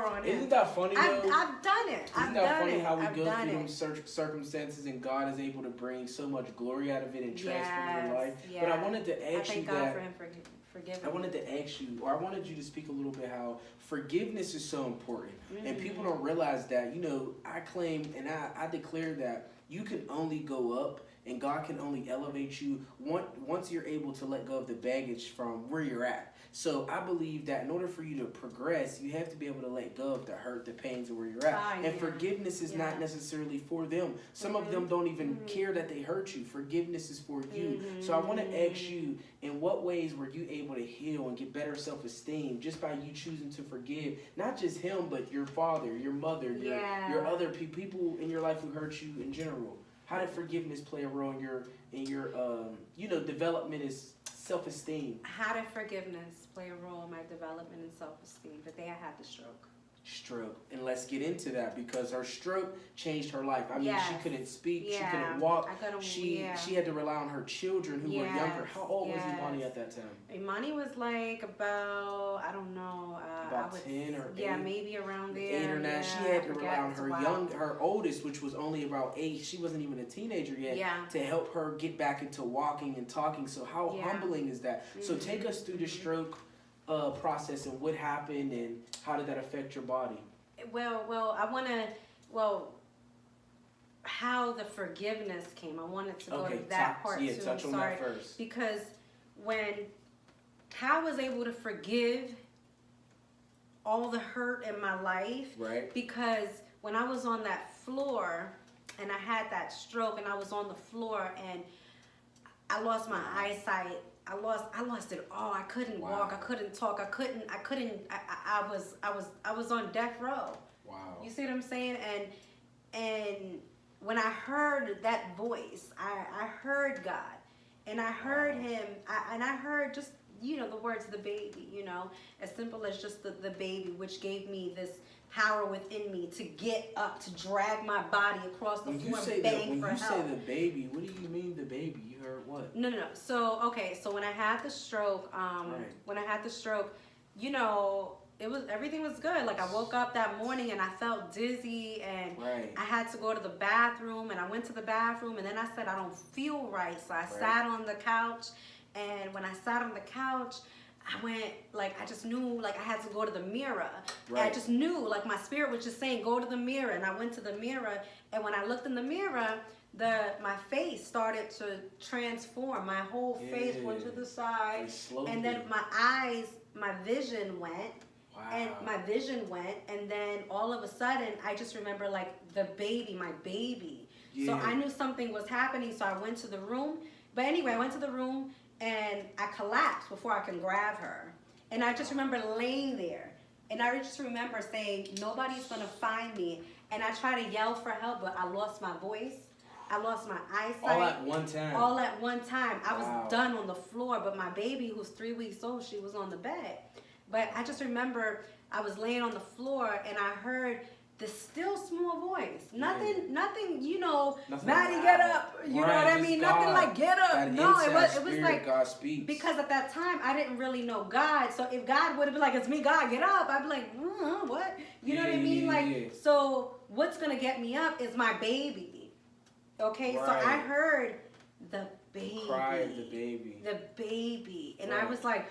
on Isn't him. that funny though? I've done it. Isn't that funny how we go through them circumstances and God is able to bring so much glory out of it and transform your life? Yes. But I wanted to ask you thank God that. for him forgiving. I wanted to ask you, or I wanted you to speak a little bit how forgiveness is so important. And people don't realize that, I claim and I declare that you can only go up and God can only elevate you once you're able to let go of the baggage from where you're at. So I believe that in order for you to progress, you have to be able to let go of the hurt, the pains, and where you're at. And forgiveness is not necessarily for them. Some of them don't even care that they hurt you. Forgiveness is for you. So I want to ask you, in what ways were you able to heal and get better self-esteem just by you choosing to forgive not just him, but your father, your mother, your other people in your life who hurt you in general? How did forgiveness play a role in your development as self-esteem? How did forgiveness play a role in my development and self-esteem? The day I had the stroke. And let's get into that because her stroke changed her life. I mean, she couldn't speak, she couldn't walk. She had to rely on her children who were younger. How old was Imani at that time? Imani was like about, I don't know, about 10 or 8. Maybe around there. 8 or 9. She had to rely on her oldest, which was only about 8. She wasn't even a teenager yet, to help her get back into walking and talking. So how humbling is that? So take us through the stroke process and what happened and how did that affect your body? How the forgiveness came. I wanted to go to that part too. Touch on that first. Because how I was able to forgive all the hurt in my life, right? Because when I was on that floor and I had that stroke and I was on the floor and I lost my eyesight. I lost it all. I couldn't walk. I couldn't talk. I was on death row. Wow. You see what I'm saying? And when I heard that voice, I heard God, and I heard Him, and I heard just the words of the baby. As simple as just the baby, which gave me this power within me to get up, to drag my body across the floor and bang for help. When you say the baby, what do you mean the baby? You heard what? No. So when I had the stroke, everything was good. Like I woke up that morning and I felt dizzy and I had to go to the bathroom and I went to the bathroom and then I said I don't feel right. So I sat on the couch, and when I sat on the couch, I just knew I had to go to the mirror. I just knew my spirit was just saying go to the mirror, and I went to the mirror, and when I looked in the mirror, my face started to transform. My whole face went to the side, and then my eyes, my vision went. And my vision went, and then all of a sudden, I just remember my baby. So I knew something was happening, so I went to the room. But anyway, I went to the room, and I collapsed before I can grab her. And I just remember laying there, and I just remember saying, nobody's gonna find me. And I tried to yell for help, but I lost my voice. I lost my eyesight. All at one time. All at one time. I was done on the floor, but my baby, who's 3 weeks old, she was on the bed. But I just remember I was laying on the floor and I heard this still small voice. Nothing, Maddie, get up. You know what I mean? Nothing like get up. No, it was like God speaks. Because at that time I didn't really know God. So if God would have been like, it's me, God, get up, I'd be like, what? You know what I mean? So what's gonna get me up is my baby. Okay, so I heard the baby. Cry of the baby. The baby. And I was like,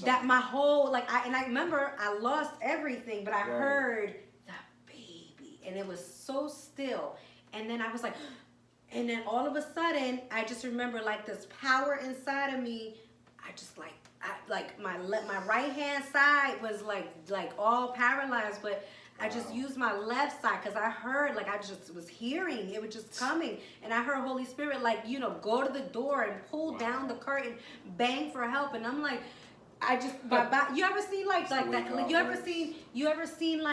that my whole, I remember I lost everything, but I heard the baby, and it was so still. And then I was like, and then all of a sudden, I just remember this power inside of me. I just my right hand side was like all paralyzed, but I just used my left side because I heard, I just was hearing, it was just coming. And I heard Holy Spirit, go to the door and pull down the curtain, bang for help. And I'm like, you ever seen that? You ever seen the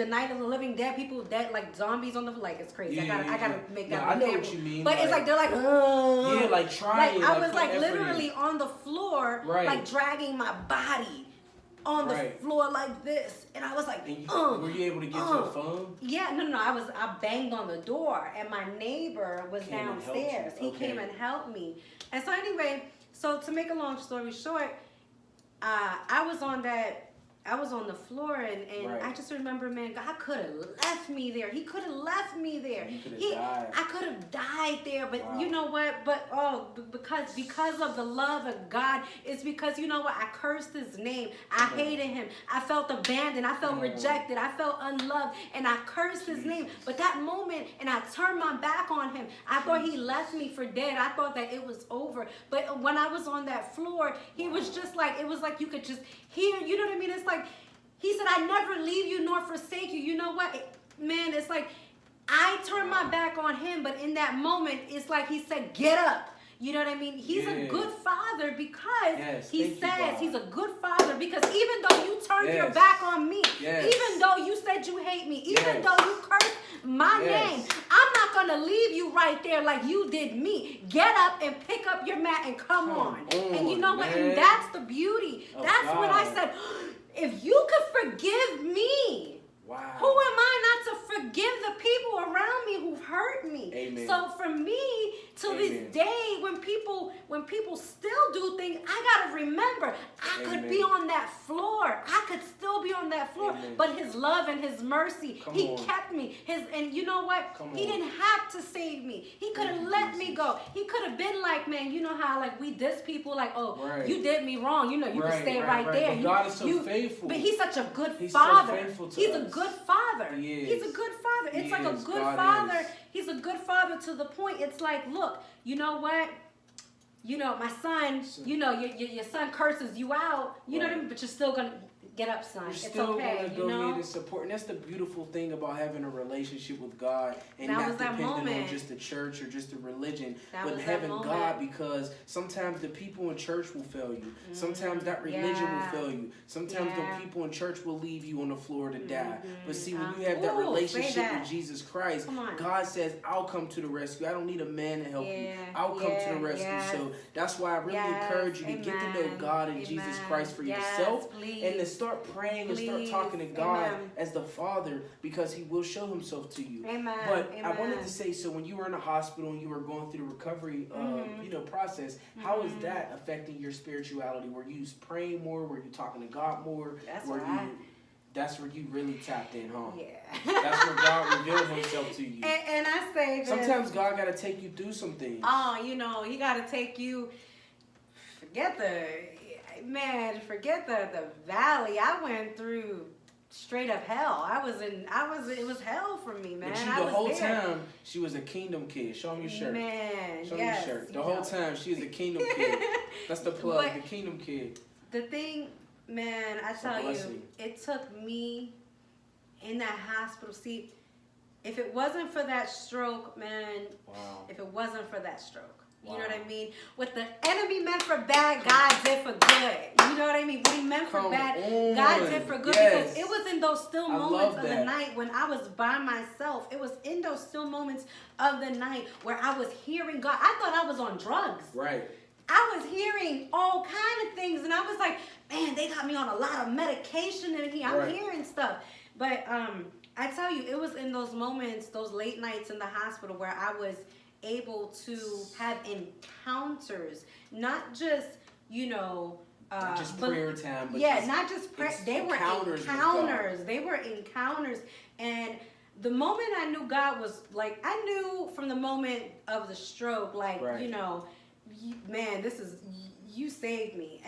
Night of the Living Dead, people dead zombies on the it's crazy. I gotta make that. I know what you mean. But it's they're trying. I was literally on the floor, dragging my body on the floor like this, and I was like, were you able to get to the phone? Yeah, no. I banged on the door, and my neighbor was downstairs. He came and helped me, and so anyway. So to make a long story short, I was on the floor, and Right. I just remember, man, God could have left me there. He could have left me there. You could have died. I could have died there, but Wow. you know what? But because of the love of God, it's because, you know what? I cursed his name. I hated him. I felt abandoned. I felt rejected. I felt unloved, and I cursed his name. But that moment, and I turned my back on him. I thought he left me for dead. I thought that it was over. But when I was on that floor, he was just like, it was like you could just hear, you know what I mean? It's like, he said, I never leave you nor forsake you. You know what? Man, it's like I turned my back on him, but in that moment, it's like he said, get up. You know what I mean? He's a good father because he says he's a good father because even though you turned your back on me, even though you said you hate me, even though you cursed my name, I'm not going to leave you right there like you did me. Get up and pick up your mat and come on. And you know what? And that's the beauty. That's when I said, if you could forgive me, who am I not to forgive the people around me who've hurt me? Amen. So for me, to this day, when people still do things, I gotta remember I could be on that floor. I could still be on that floor. But his love and his mercy, he kept me. And you know what? He didn't have to save me. He could have let me go. He could have been like, man, you know how like we diss people like, oh, you did me wrong. You know, you can stay right there. But God is so faithful. But he's such a good He's father. So faithful to he's us. a good father. He is. He's a good father. It's like a good God father. is. He's a good father to the point. It's like, look, you know what? You know, my son, you know, your son curses you out, you know what I mean? But you're still going to get up, son. You're it's still okay, gonna go here to support. And that's the beautiful thing about having a relationship with God and that not was that depending moment. on just the church or just the religion, That but was having that God, moment. because sometimes the people in church will fail you. Sometimes that religion will fail you. Sometimes the people in church will leave you on the floor to die. But see, when you have that relationship with Jesus Christ, God says, I'll come to the rescue. I don't need a man to help you. I'll come to the rescue. So that's why I really encourage you to get to know God and Jesus Christ for yourself and to start praying and start talking to God as the Father, because he will show himself to you. But I wanted to say, so when you were in the hospital and you were going through the recovery process, how is that affecting your spirituality? Were you praying more? Were you talking to God more? That's where you really tapped in, huh? Yeah. That's where God revealed himself to you. And I say this. Sometimes God got to take you through some things. Oh, you know, he got to take you, forget the valley. I went through straight up hell. It was hell for me, man. But the whole time, she was a kingdom kid. Show me your shirt. Man, Show me your shirt. The whole time, she was a kingdom kid. That's the plug, the kingdom kid. The thing, man, I tell you, it took me in that hospital. See, if it wasn't for that stroke, man, if it wasn't for that stroke, you know what I mean? What the enemy meant for bad, God did for good. You know what I mean? What he meant for bad, God did for good. Because it was in those still moments of the night when I was by myself. It was in those still moments of the night where I was hearing God. I thought I was on drugs. Right. I was hearing all kind of things, and I was like, man, they got me on a lot of medication in here. I'm hearing stuff. But I tell you, it was in those moments, those late nights in the hospital where I was able to have encounters, not just, you know, not just prayer time, but not just prayer. They were encounters. They were encounters. And the moment I knew God was like, I knew from the moment of the stroke, like, you know, man, this is, you saved me.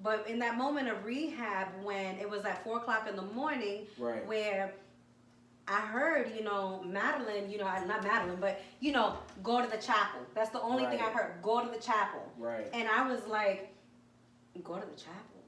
But in that moment of rehab, when it was at 4 o'clock in the morning, where I heard, you know, Madeline, you know, not Madeline, but, you know, go to the chapel. That's the only thing I heard. Go to the chapel. And I was like, go to the chapel?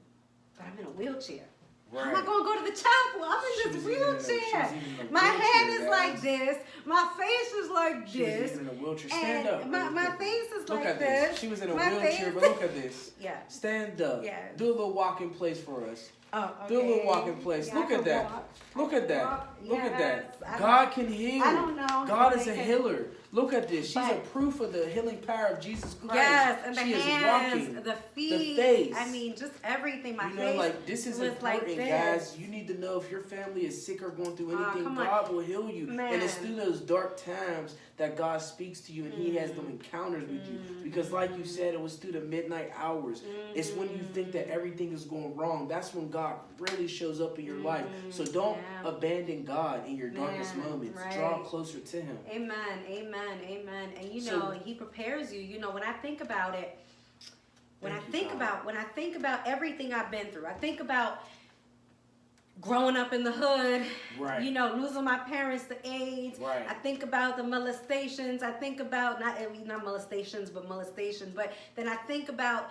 But I'm in a wheelchair. How am I going to go to the chapel? I'm in this wheelchair. My head is like this. My face is like this. She was in a wheelchair. Stand up. My face is like this. She was in a wheelchair, but look at this. Stand up. Do a little walk in place for us. Oh, okay. Do a little walk in place. Yeah, Look at that. walk. Look at that. Walk. Look at Yes. that. God can heal. I don't know. God is a healer. Look at this. She's But- a proof of the healing power of Jesus Christ. Yes, and the she hands, is walking. the feet, the face. I mean, just everything. My You know, face like this is was important, like this. guys. You need to know if your family is sick or going through anything, come on. God will heal you. Man. And it's through those dark times that God speaks to you and He has them encounters with you. Because, like you said, it was through the midnight hours. It's when you think that everything is going wrong. That's when God really shows up in your life. So don't abandon God in your darkest moments. right. Draw closer to Him. Amen, amen, amen. And you know, He prepares you. You know, when I think about it, when I think about everything I've been through, I think about growing up in the hood, Right. you know, losing my parents to AIDS. Right. I think about the molestations. I think about not molestations, but molestation. But then I think about,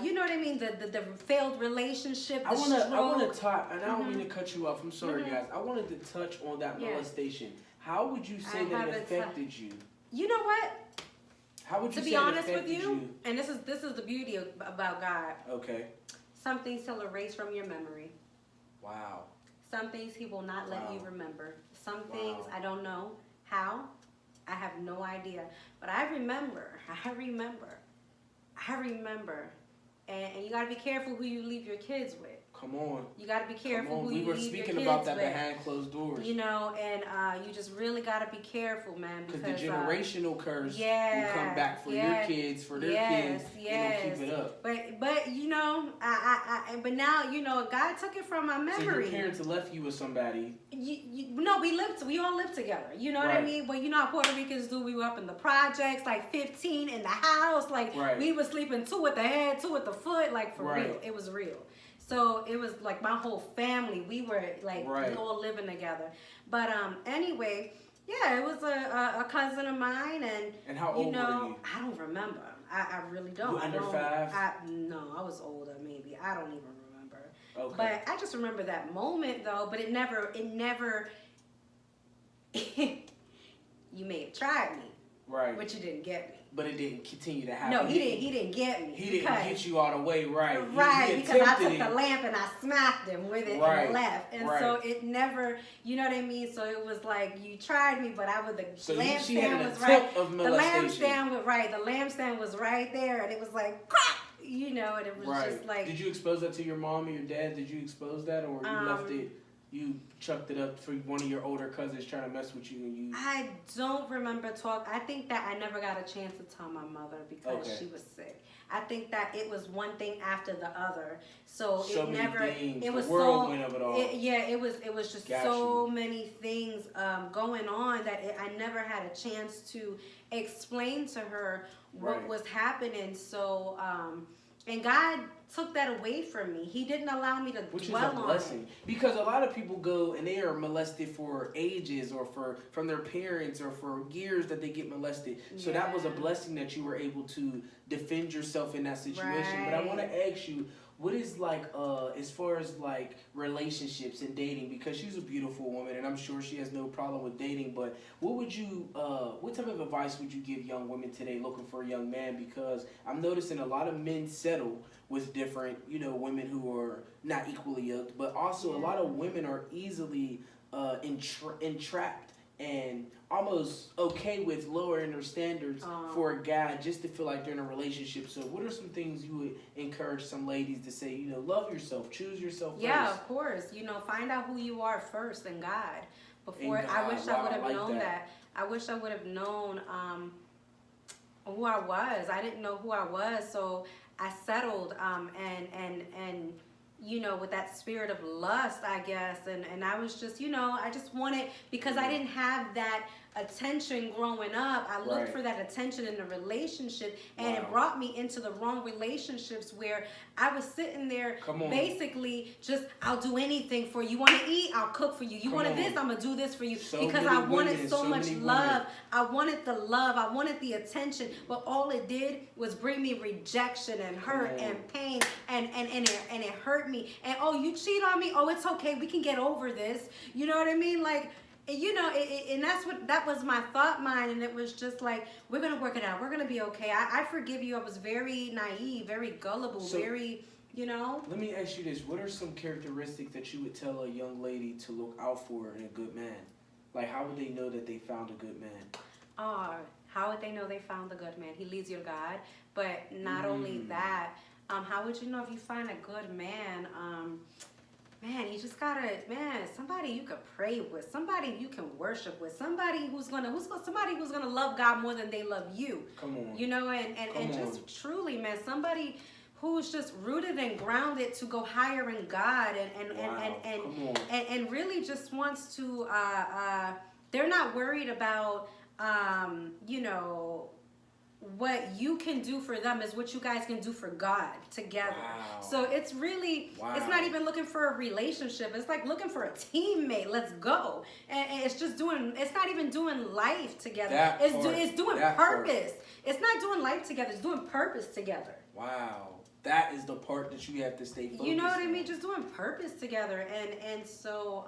you know what I mean, the failed relationship. I want to talk, and I don't mean to cut you off. I'm sorry, Mhm. guys. I wanted to touch on that Yeah. molestation. How would you say that it affected you? You know what? How would you To say be it honest with affected you, and this is the beauty about God. Okay. Some things He'll erase from your memory. Wow. Some things He will not let you Wow. remember. Some things Wow. I don't know how. I have no idea. But I remember. And you got to be careful who you leave your kids with. Come on. You got to be careful Come on. who We you were leave your kids speaking about that with. behind closed doors. You know, and you just really got to be careful, man. Because the generational curse will come back for your kids, for their kids, and they'll keep it up. But you know, but now, you know, God took it from my memory. So your parents left you with somebody. No, we all lived together. You know what I mean? Well, you know how Puerto Ricans do. We were up in the projects, like 15 in the house. Like we were sleeping 2 at the head, 2 at the foot. Like for real, it was real. So it was like my whole family. We were like all living together. But anyway, yeah, it was a cousin of mine, and how old were you? I don't remember. I really don't. You under 5? No, I was older maybe. I don't even remember. Okay. But I just remember that moment though. But it never. You may have tried me, right? but you didn't get me. But it didn't continue to happen. No, he didn't get me. He didn't get you all the way right. Right, he because I took the lamp and I smacked him with it and left. And so it never, you know what I mean? So it was like, you tried me, but the lampstand was right. Of the lampstand was right. The lampstand was right there. And it was like, crack! You know, and it was just like. Did you expose that to your mom or your dad? Did you expose that? Or you left it? You chucked it up for one of your older cousins trying to mess with you, and you. I don't remember I think that I never got a chance to tell my mother because she was sick. I think that it was one thing after the other, so it never. Things, it was the whirlwind of it all. It was just so many things going on that I never had a chance to explain to her what was happening. So. And God took that away from me. He didn't allow me to dwell on it. Which is a blessing. Because a lot of people go and they are molested for ages or from their parents or for years that they get molested. So that was a blessing that you were able to defend yourself in that situation. But I want to ask you, what is like as far as like relationships and dating? Because she's a beautiful woman and I'm sure she has no problem with dating. But what type of advice would you give young women today looking for a young man? Because I'm noticing a lot of men settle with different, women who are not equally yoked, but also a lot of women are easily entrapped and almost okay with lowering their standards for a guy just to feel like they're in a relationship. So what are some things you would encourage some ladies to say, love yourself, choose yourself first? Yeah, of course. Find out who you are first in God. I wish I would have known that. I wish I would have known who I was. I didn't know who I was, so I settled and with that spirit of lust, I guess, and I was just, I just wanted, because I didn't have that attention growing up. I looked for that attention in a relationship, and it brought me into the wrong relationships where I was sitting there basically just, I'll do anything for you. You want to eat? I'll cook for you. You wanted this? I'm going to do this for you. Because I wanted so much love. I wanted the love. I wanted the attention. But all it did was bring me rejection and hurt and pain, and it hurt me. And, oh, you cheat on me? Oh, it's okay. We can get over this. You know what I mean? Like, and that was my thought mind, and it was just like, we're gonna work it out. We're gonna be okay. I forgive you. I was very naive, very gullible, very you know? Let me ask you this. What are some characteristics that you would tell a young lady to look out for in a good man? Like, how would they know that they found a good man? How would they know they found a good man? He leads you to God. But not only that, how would you know if you find a good man? Man, you just gotta, somebody you could pray with, somebody you can worship with, somebody who's gonna love God more than they love you. Come on. You know, and just truly, man, somebody who's just rooted and grounded to go higher in God and really just wants to they're not worried about you know, what you can do for them is what you guys can do for God together. Wow. So it's really, it's not even looking for a relationship. It's like looking for a teammate. Let's go. And it's just doing, it's not even doing life together. It's doing purpose. It's not doing life together. It's doing purpose together. Wow. That is the part that you have to stay focused on. You know what I mean? Just doing purpose together. And so,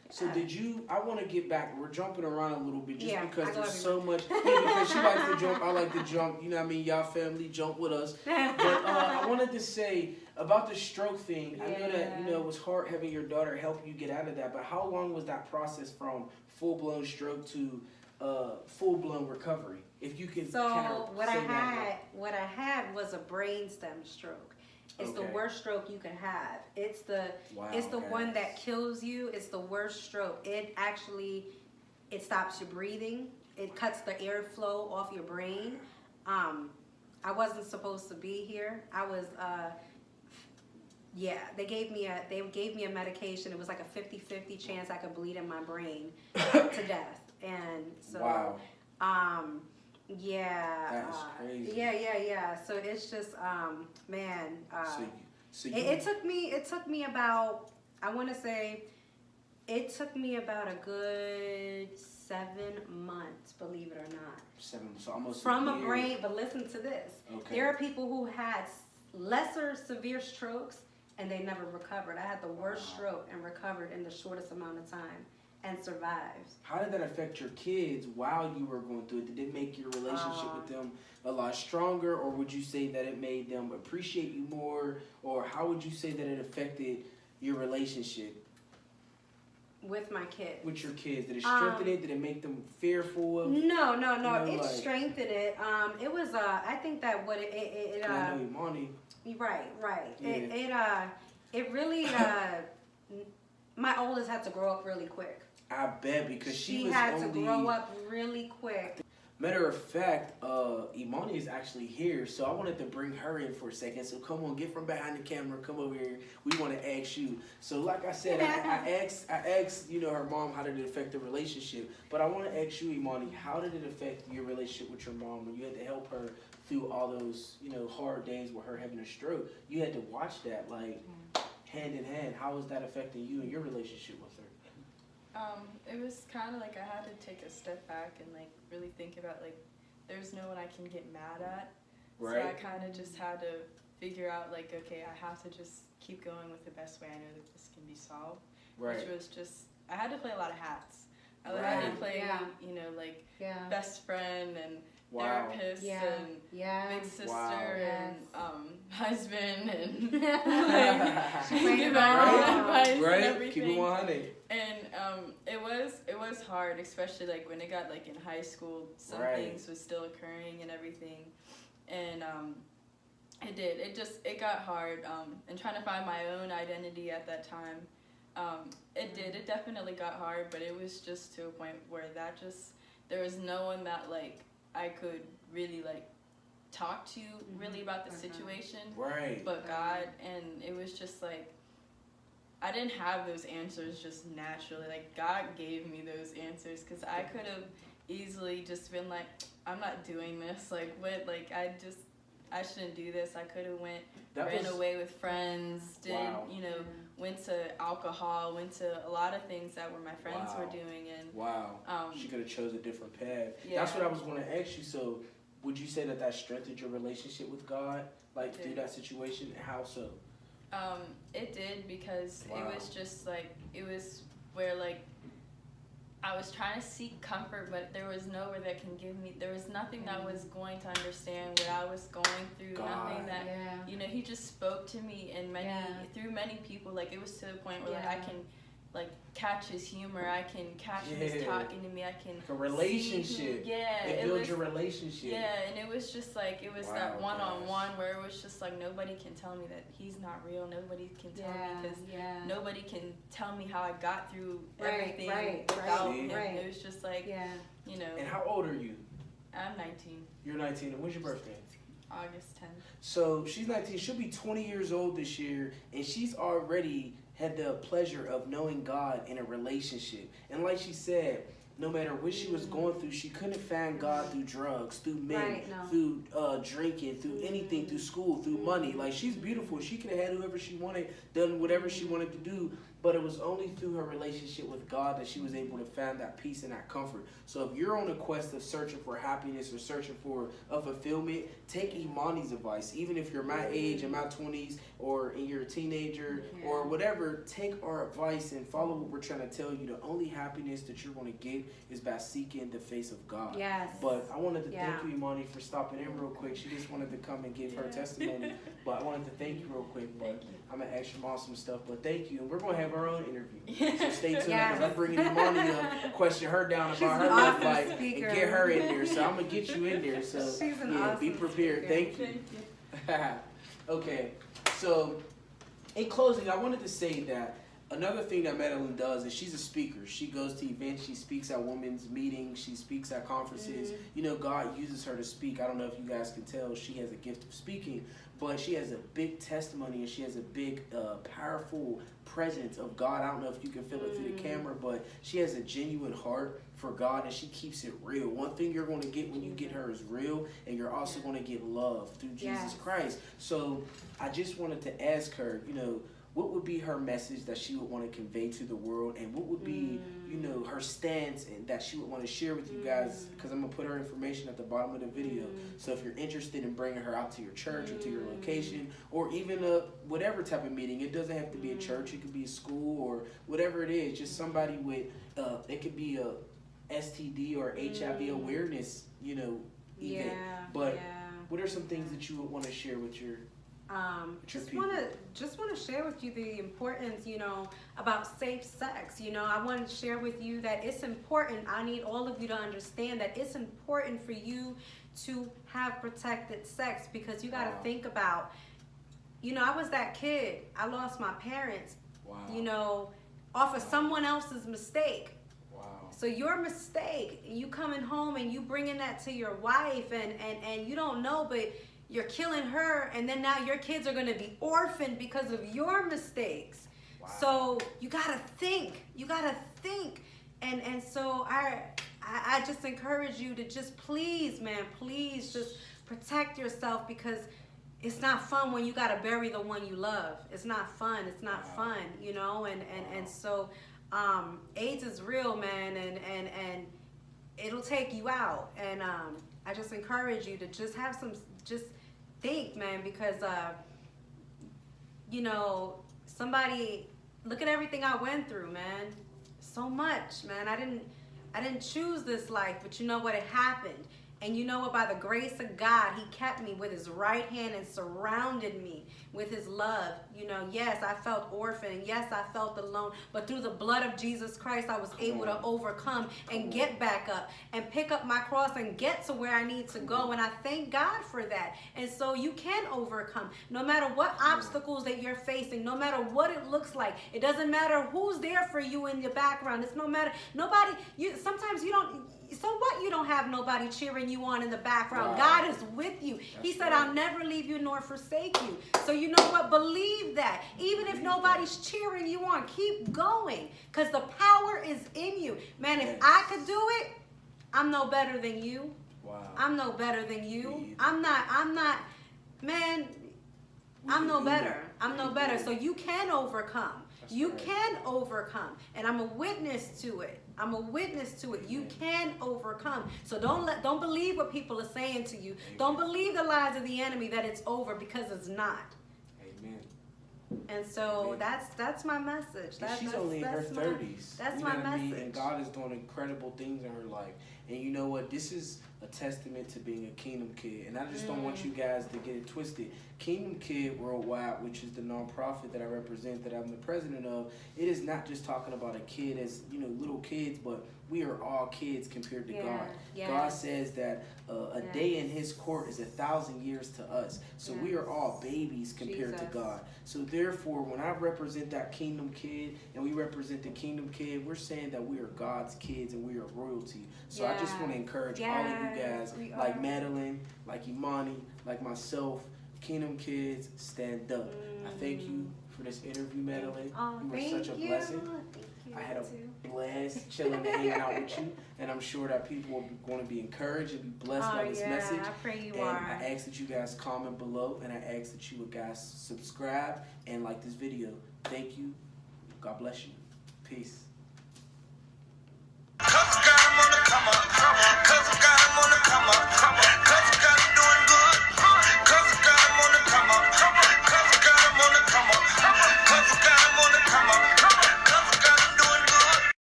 So did you, I want to get back, we're jumping around a little bit just because there's so much, everybody. because she likes to jump, I like to jump, you know what I mean, y'all family jump with us. But I wanted to say about the stroke thing, I know that, you know, it was hard having your daughter help you get out of that, but how long was that process from full-blown stroke to full-blown recovery? If you can what I had was a brainstem stroke. It's the worst stroke you can have. It's the one that kills you. It's the worst stroke. It stops your breathing. It cuts the airflow off your brain. I wasn't supposed to be here. I was they gave me a medication. It was like a 50-50 chance I could bleed in my brain to death. And so that is crazy. Yeah. So it's just, man. It took me about, I want to say, it took me about a good 7 months, believe it or not. 7, so almost from a a brain. But listen to this. Okay. There are people who had lesser severe strokes and they never recovered. I had the worst stroke and recovered in the shortest amount of time. And survives. How did that affect your kids while you were going through it? Did it make your relationship with them a lot stronger, or would you say that it made them appreciate you more, or how would you say that it affected your relationship with my kids? With your kids, did it strengthen it? Did it make them fearful of? No. It strengthened it. It was I think that what it I know Imani. Right. Yeah. It really my oldest had to grow up really quick. I bet, because she had to grow up really quick. Matter of fact, Imani is actually here, so I wanted to bring her in for a second. So come on, get from behind the camera, come over here. We want to ask you. So like I said, I asked, you know, her mom, how did it affect the relationship? But I want to ask you, Imani, how did it affect your relationship with your mom when you had to help her through all those, you know, hard days with her having a stroke? You had to watch that, like, hand in hand. How was that affecting you and your relationship with her? It was kind of like I had to take a step back and like really think about like there's no one I can get mad at. Right. So I kind of just had to figure out like, okay, I have to just keep going with the best way I know that this can be solved. Right. Which was just, I had to play a lot of hats. I Right. had to play, you know, like best friend and therapist and big sister and husband and like give advice and everything. Keep it 100. And it was hard, especially like when it got like in high school, some things was still occurring and everything, and it got hard, and trying to find my own identity at that time. It definitely got hard, but it was just to a point where there was no one that like I could really like talk to really about the situation, but God, and it was just like I didn't have those answers just naturally. Like God gave me those answers, because I could have easily just been like, I'm not doing this. Like what? Like I shouldn't do this. I could have ran away with friends. Went to alcohol. Went to a lot of things that were my friends were doing. And she could have chose a different path. Yeah. That's what I was going to ask you. So, would you say that strengthened your relationship with God, like through that situation? How so? It did, because it was just like, it was where like I was trying to seek comfort, but there was nowhere that can give me, there was nothing that was going to understand what I was going through, nothing that, you know, he just spoke to me in many, through many people. Like, it was to the point where like, I can, like, catch his humor, I can catch him just talking to me, I can like a relationship. It builds your relationship. Yeah, and it was just like, it was that one-on-one where it was just like, nobody can tell me that he's not real, nobody can tell me, because nobody can tell me how I got through everything without him. It was just like, you know. And how old are you? I'm 19. You're 19, and when's your birthday? August 10th. So she's 19, she'll be 20 years old this year, and she's already had the pleasure of knowing God in a relationship. And like she said, no matter what she was going through, she couldn't find God through drugs, through men, through drinking, through anything, through school, through money. Like, she's beautiful. She could have had whoever she wanted, done whatever she wanted to do, but it was only through her relationship with God that she was able to find that peace and that comfort. So if you're on a quest of searching for happiness or searching for a fulfillment, take Imani's advice. Even if you're my age, in my 20s, or you're a teenager, or whatever, take our advice and follow what we're trying to tell you. The only happiness that you're going to get is by seeking the face of God. Yes. But I wanted to thank you, Imani, for stopping in real quick. She just wanted to come and give her testimony. But I wanted to thank you real quick. But I'm going to ask your mom some stuff. But thank you. And we're going to have our own interview. So stay tuned, because I'm bringing Imani up, question her down about her life life and get her in there. So I'm going to get you in there. So be prepared. Thank you. Okay. So in closing, I wanted to say that another thing that Madeline does is she's a speaker. She goes to events, she speaks at women's meetings, she speaks at conferences. You know, God uses her to speak. I don't know if you guys can tell, she has a gift of speaking, but she has a big testimony and she has a big, powerful presence of God. I don't know if you can feel it through the camera, but she has a genuine heart for God and she keeps it real. One thing you're going to get when you get her is real, and you're also going to get love through Jesus Christ. So I just wanted to ask her, you know, what would be her message that she would want to convey to the world, and what would be, you know, her stance and that she would want to share with you guys, because I'm going to put her information at the bottom of the video. So if you're interested in bringing her out to your church or to your location, or even whatever type of meeting, it doesn't have to be a church, it could be a school or whatever it is, just somebody with, it could be a STD or HIV awareness, you know, event. But what are some things that you would want to share with your just want to share with you the importance, you know, about safe sex. You know, I want to share with you that it's important. I need all of you to understand that it's important for you to have protected sex, because you got to think about, you know, I was that kid. I lost my parents, you know, off of someone else's mistake. So your mistake, you coming home and you bringing that to your wife, and you don't know, but you're killing her, and then now your kids are going to be orphaned because of your mistakes. So you got to think. You got to think. And so I just encourage you to just please, man, please just protect yourself, because it's not fun when you got to bury the one you love. It's not fun. It's not fun, you know, and so AIDS is real, man, and it'll take you out. And I just encourage you to just have just think, man, because you know, somebody, look at everything I went through, man. So much, man. I didn't choose this life, but you know what? It happened. And you know what? By the grace of God, he kept me with his right hand and surrounded me with his love. You know, yes, I felt orphaned. Yes, I felt alone. But through the blood of Jesus Christ, I was able to overcome and get back up and pick up my cross and get to where I need to go. And I thank God for that. And so you can overcome. No matter what obstacles that you're facing, no matter what it looks like, it doesn't matter who's there for you in the background. It's no matter, nobody, sometimes you don't, so what, you don't have nobody cheering you on in the background. God is with you. He said, I'll never leave you nor forsake you. So you know what? Believe that. Even if nobody's cheering you on, keep going, because the power is in you. Man, if I could do it, I'm no better than you. I'm no better than you. I'm not, man, I'm no better. I'm no better. So you can overcome. You can overcome. And I'm a witness to it. I'm a witness to it. You can overcome. So don't believe what people are saying to you. Don't believe the lies of the enemy that it's over, because it's not. Amen. And so that's my message. She's only in her 30s. That's you know my what I mean? message. And God is doing incredible things in her life. And you know what? This is a testament to being a Kingdom Kid. And I just don't want you guys to get it twisted. Kingdom Kid Worldwide, which is the nonprofit that I represent, that I'm the president of, it is not just talking about a kid as, you know, little kids, but we are all kids compared to God. Yes. God says that a day in his court is 1,000 years to us. So we are all babies compared to God. So therefore, when I represent that Kingdom Kid and we represent the Kingdom Kid, we're saying that we are God's kids and we are royalty. So I just want to encourage all of you guys, like Madeline, like Imani, like myself, Kingdom Kids, stand up. I thank you for this interview, Madeline. You were such a blessing. I had a blast chilling and hanging out with you, and I'm sure that people are going to be encouraged and be blessed by this message. I pray you and are. I ask that you guys comment below, and I ask that you guys subscribe and like this video. Thank you. God bless you. Peace.